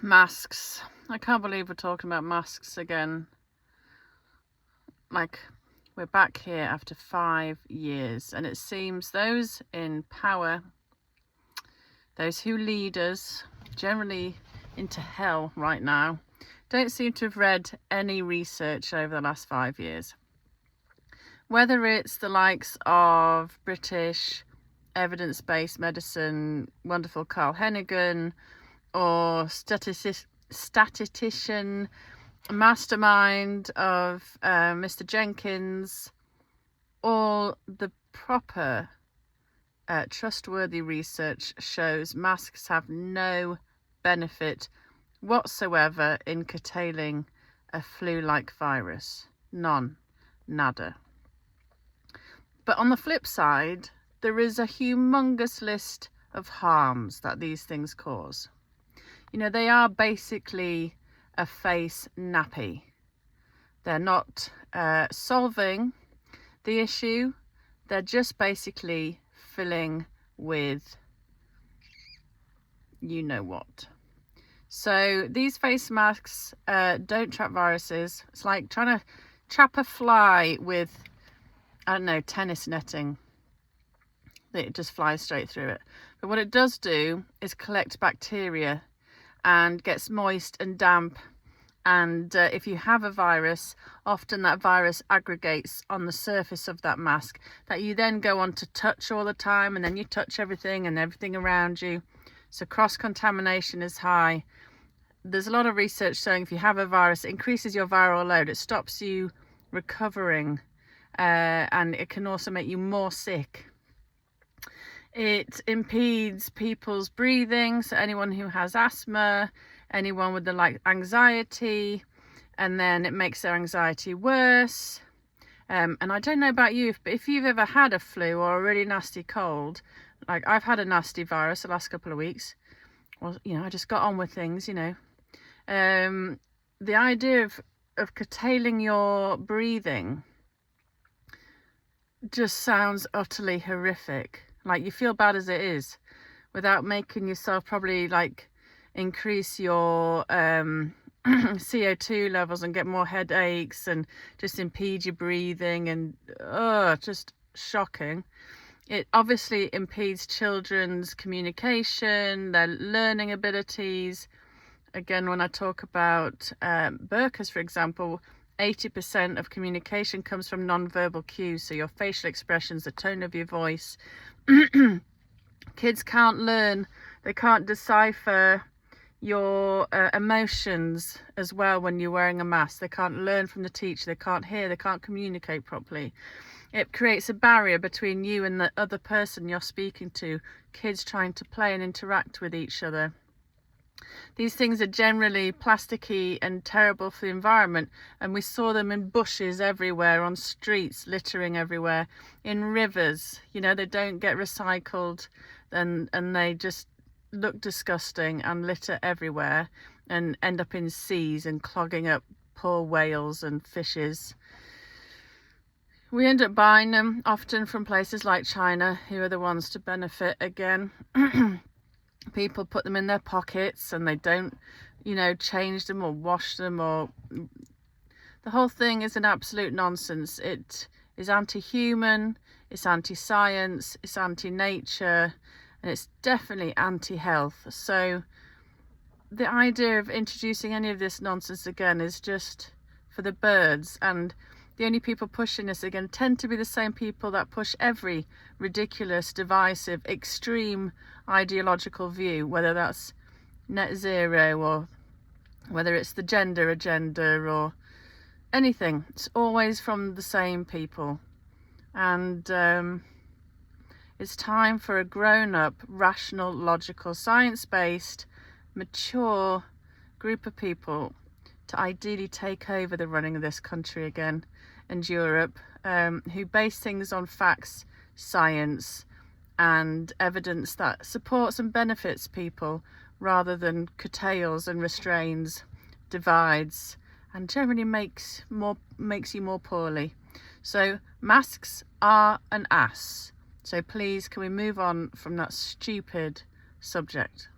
Masks. I can't believe we're talking about masks again. Like, we're back here after 5 years, and it seems those in power, those who lead us, generally into hell right now, don't seem to have read any research over the last 5 years. Whether it's the likes of British evidence-based medicine, wonderful Carl Hennigan, or statistician mastermind of Mr. Jenkins, all the proper trustworthy research shows masks have no benefit whatsoever in curtailing a flu-like virus. None. Nada. But on the flip side, there is a humongous list of harms that these things cause. You know, they are basically a face nappy. They're not solving the issue. They're just basically filling with you know what. So these face masks don't trap viruses. It's like trying to trap a fly with, I don't know, tennis netting. It just flies straight through it. But what it does do is collect bacteria and gets moist and damp, and if you have a virus, often that virus aggregates on the surface of that mask that you then go on to touch all the time, and then you touch everything and everything around you. So cross-contamination is high. There's a lot of research showing if you have a virus, it increases your viral load, it stops you recovering, and it can also make you more sick. It impedes people's breathing, so anyone who has asthma, anyone with the anxiety, and then it makes their anxiety worse. And I don't know about you, but if you've ever had a flu or a really nasty cold, like I've had a nasty virus the last couple of weeks, well, you know, I just got on with things, you know. The idea of curtailing your breathing just sounds utterly horrific. Like, you feel bad as it is without making yourself probably like increase your CO2 levels and get more headaches and just impede your breathing, and just shocking. It obviously impedes children's communication, their learning abilities. Again, when I talk about burkas, for example, 80% of communication comes from non-verbal cues, so your facial expressions, the tone of your voice. Kids can't learn, they can't decipher your emotions as well when you're wearing a mask. They can't learn from the teacher, they can't hear, they can't communicate properly. It creates a barrier between you and the other person you're speaking to, kids trying to play and interact with each other. These things are generally plasticky and terrible for the environment, and we saw them in bushes everywhere, on streets, littering everywhere, in rivers. You know, they don't get recycled, and they just look disgusting and litter everywhere and end up in seas and clogging up poor whales and fishes. We end up buying them often from places like China, who are the ones to benefit again. People put them in their pockets and they don't, you know, change them or wash them, or the whole thing is an absolute nonsense. It is anti-human, it's anti-science, it's anti-nature, and it's definitely anti-health. So the idea of introducing any of this nonsense again is just for the birds, and the only people pushing this again tend to be the same people that push every ridiculous, divisive, extreme ideological view, whether that's net zero or whether it's the gender agenda or anything. It's always from the same people. And it's time for a grown-up, rational, logical, science-based, mature group of people to ideally take over the running of this country again, and Europe, who base things on facts, science, and evidence that supports and benefits people rather than curtails and restrains, divides, and generally makes you more poorly. So masks are an ass. So please, can we move on from that stupid subject?